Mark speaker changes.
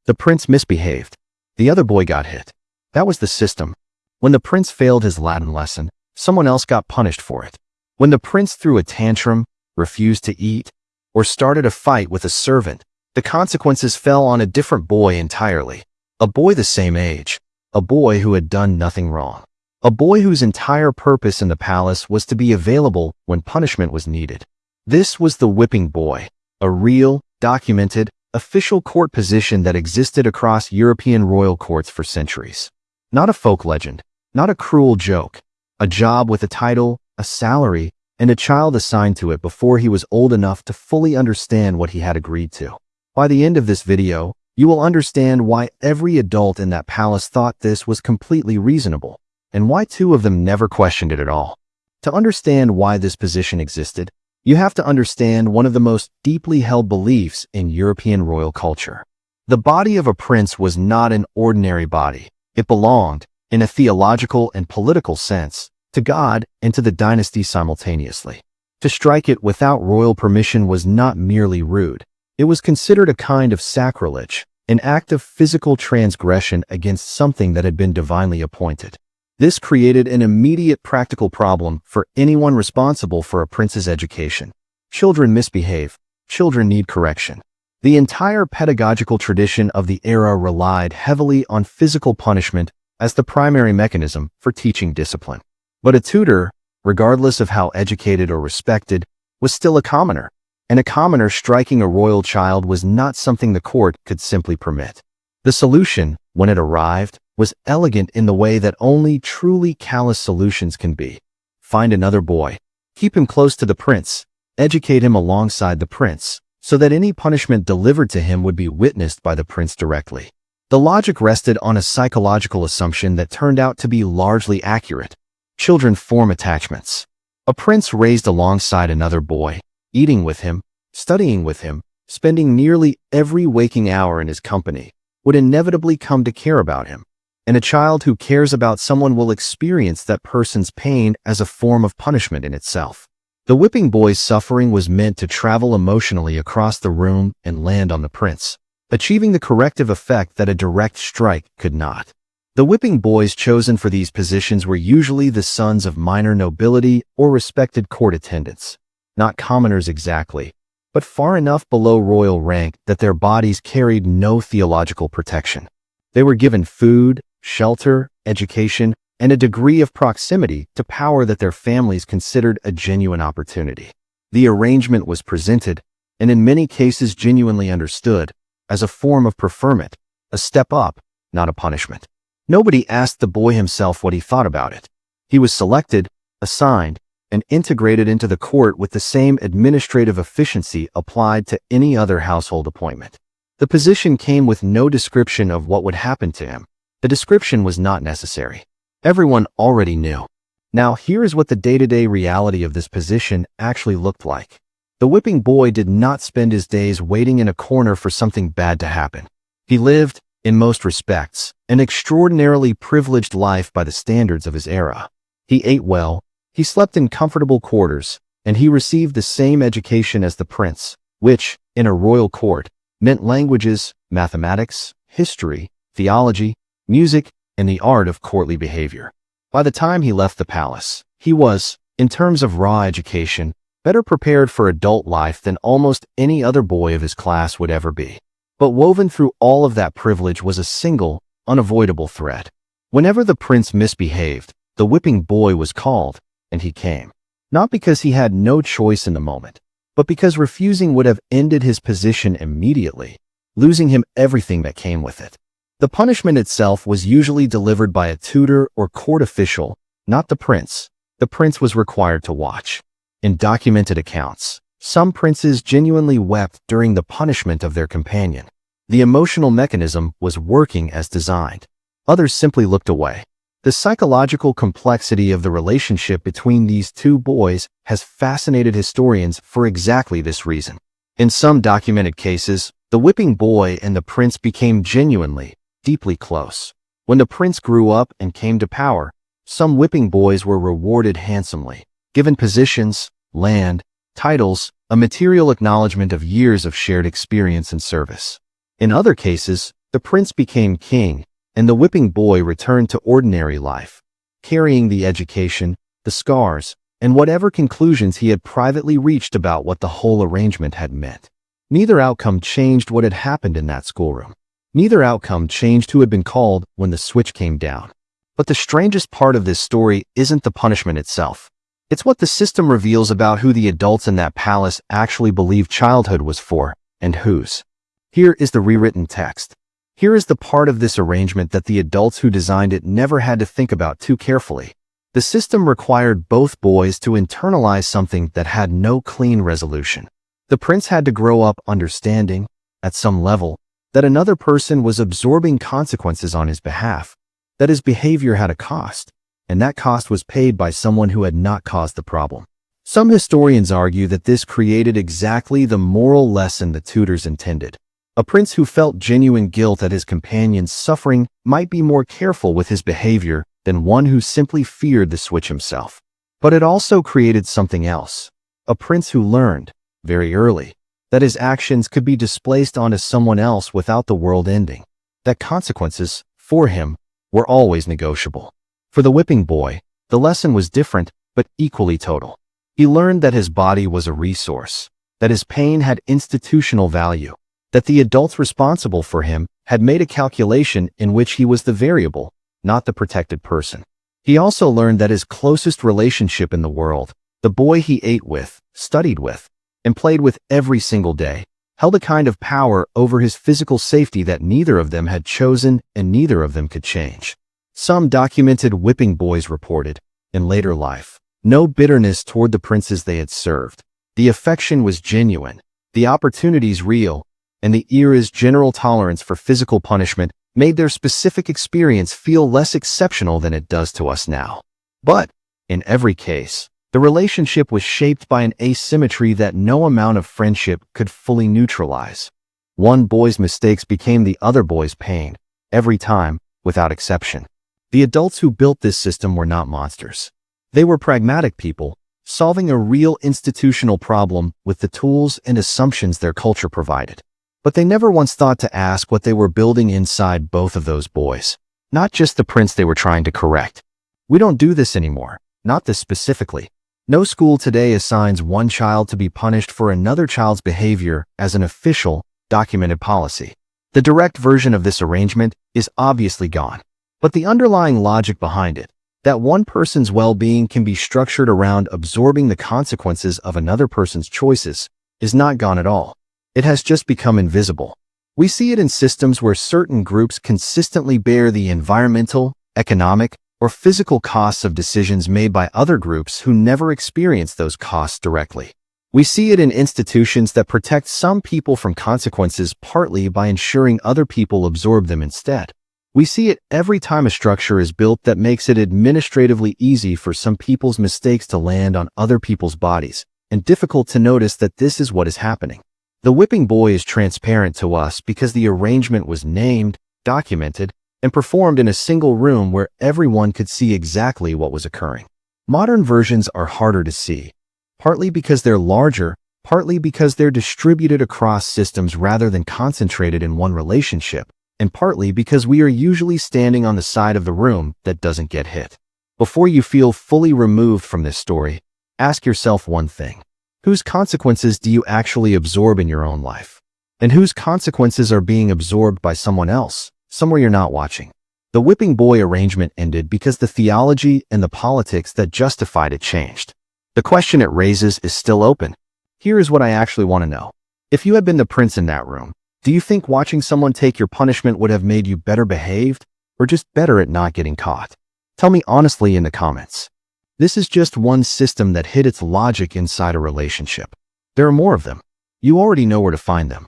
Speaker 1: The prince misbehaved. The other boy got hit. That was the system. When the prince failed his Latin lesson, someone else got punished for it. When the prince threw a tantrum, refused to eat, or started a fight with a servant, the consequences fell on a different boy entirely. A boy the same age. A boy who had done nothing wrong. A boy whose entire purpose in the palace was to be available when punishment was needed. This was the whipping boy, a real, documented, official court position that existed across European royal courts for centuries. Not a folk legend, not a cruel joke. A job with a title, a salary, and a child assigned to it before he was old enough to fully understand what he had agreed to. By the end of this video, you will understand why every adult in that palace thought this was completely reasonable, and why two of them never questioned it at all. To understand why this position existed, you have to understand one of the most deeply held beliefs in European royal culture. The body of a prince was not an ordinary body. It belonged, in a theological and political sense, to God and to the dynasty simultaneously. To strike it without royal permission was not merely rude. It was considered a kind of sacrilege, an act of physical transgression against something that had been divinely appointed. This created an immediate practical problem for anyone responsible for a prince's education. Children misbehave. Children need correction. The entire pedagogical tradition of the era relied heavily on physical punishment as the primary mechanism for teaching discipline. But a tutor, regardless of how educated or respected, was still a commoner. And a commoner striking a royal child was not something the court could simply permit. The solution, when it arrived, was elegant in the way that only truly callous solutions can be. Find another boy. Keep him close to the prince. Educate him alongside the prince, so that any punishment delivered to him would be witnessed by the prince directly. The logic rested on a psychological assumption that turned out to be largely accurate. Children form attachments. A prince raised alongside another boy, eating with him, studying with him, spending nearly every waking hour in his company, would inevitably come to care about him. And a child who cares about someone will experience that person's pain as a form of punishment in itself. The whipping boy's suffering was meant to travel emotionally across the room and land on the prince, achieving the corrective effect that a direct strike could not. The whipping boys chosen for these positions were usually the sons of minor nobility or respected court attendants. Not commoners exactly, but far enough below royal rank that their bodies carried no theological protection. They were given food, shelter, education, and a degree of proximity to power that their families considered a genuine opportunity. The arrangement was presented, and in many cases genuinely understood, as a form of preferment, a step up, not a punishment. Nobody asked the boy himself what he thought about it. He was selected, assigned, and integrated into the court with the same administrative efficiency applied to any other household appointment. The position came with no description of what would happen to him. The description was not necessary. Everyone already knew. Now here is what the day-to-day reality of this position actually looked like. The whipping boy did not spend his days waiting in a corner for something bad to happen. He lived, in most respects, an extraordinarily privileged life by the standards of his era. He ate well, he slept in comfortable quarters, and he received the same education as the prince, which, in a royal court, meant languages, mathematics, history, theology, music, and the art of courtly behavior. By the time he left the palace, he was, in terms of raw education, better prepared for adult life than almost any other boy of his class would ever be. But woven through all of that privilege was a single, unavoidable threat. Whenever the prince misbehaved, the whipping boy was called, and he came. Not because he had no choice in the moment, but because refusing would have ended his position immediately, losing him everything that came with it. The punishment itself was usually delivered by a tutor or court official, not the prince. The prince was required to watch. In documented accounts, some princes genuinely wept during the punishment of their companion. The emotional mechanism was working as designed. Others simply looked away. The psychological complexity of the relationship between these two boys has fascinated historians for exactly this reason. In some documented cases, the whipping boy and the prince became genuinely, deeply close. When the prince grew up and came to power, some whipping boys were rewarded handsomely, given positions, land, titles, a material acknowledgement of years of shared experience and service. In other cases, The prince became king, and the whipping boy returned to ordinary life, carrying the education, the scars, and whatever conclusions he had privately reached about what the whole arrangement had meant. Neither outcome changed what had happened in that schoolroom. Neither outcome changed who had been called when the switch came down. But the strangest part of this story isn't the punishment itself. It's what the system reveals about who the adults in that palace actually believed childhood was for, and whose. Here is the rewritten text. Here is the part of this arrangement that the adults who designed it never had to think about too carefully. The system required both boys to internalize something that had no clean resolution. The prince had to grow up understanding, at some level, that another person was absorbing consequences on his behalf, that his behavior had a cost, and that cost was paid by someone who had not caused the problem. Some historians argue that this created exactly the moral lesson the tutors intended. A prince who felt genuine guilt at his companion's suffering might be more careful with his behavior than one who simply feared the switch himself. But it also created something else. A prince who learned, very early, that his actions could be displaced onto someone else without the world ending, that consequences, for him, were always negotiable. For the whipping boy, the lesson was different, but equally total. He learned that his body was a resource, that his pain had institutional value, that the adults responsible for him had made a calculation in which he was the variable, not the protected person. He also learned that his closest relationship in the world, the boy he ate with, studied with, and played with every single day, held a kind of power over his physical safety that neither of them had chosen and neither of them could change. Some documented whipping boys reported, in later life, no bitterness toward the princes they had served. The affection was genuine, the opportunities real, and the era's general tolerance for physical punishment made their specific experience feel less exceptional than it does to us now. But, in every case, the relationship was shaped by an asymmetry that no amount of friendship could fully neutralize. One boy's mistakes became the other boy's pain, every time, without exception. The adults who built this system were not monsters. They were pragmatic people, solving a real institutional problem with the tools and assumptions their culture provided. But they never once thought to ask what they were building inside both of those boys, not just the prince they were trying to correct. We don't do this anymore, not this specifically. No school today assigns one child to be punished for another child's behavior as an official, documented policy. The direct version of this arrangement is obviously gone. But the underlying logic behind it, that one person's well-being can be structured around absorbing the consequences of another person's choices, is not gone at all. It has just become invisible. We see it in systems where certain groups consistently bear the environmental, economic, or physical costs of decisions made by other groups who never experience those costs directly. We see it in institutions that protect some people from consequences partly by ensuring other people absorb them instead. We see it every time a structure is built that makes it administratively easy for some people's mistakes to land on other people's bodies, and difficult to notice that this is what is happening. The whipping boy is transparent to us because the arrangement was named, documented, and performed in a single room where everyone could see exactly what was occurring. Modern versions are harder to see, partly because they're larger, partly because they're distributed across systems rather than concentrated in one relationship, and partly because we are usually standing on the side of the room that doesn't get hit. Before you feel fully removed from this story, ask yourself one thing. Whose consequences do you actually absorb in your own life? And whose consequences are being absorbed by someone else, somewhere you're not watching? The whipping boy arrangement ended because the theology and the politics that justified it changed. The question it raises is still open. Here is what I actually want to know. If you had been the prince in that room, do you think watching someone take your punishment would have made you better behaved, or just better at not getting caught? Tell me honestly in the comments. This is just one system that hid its logic inside a relationship. There are more of them. You already know where to find them.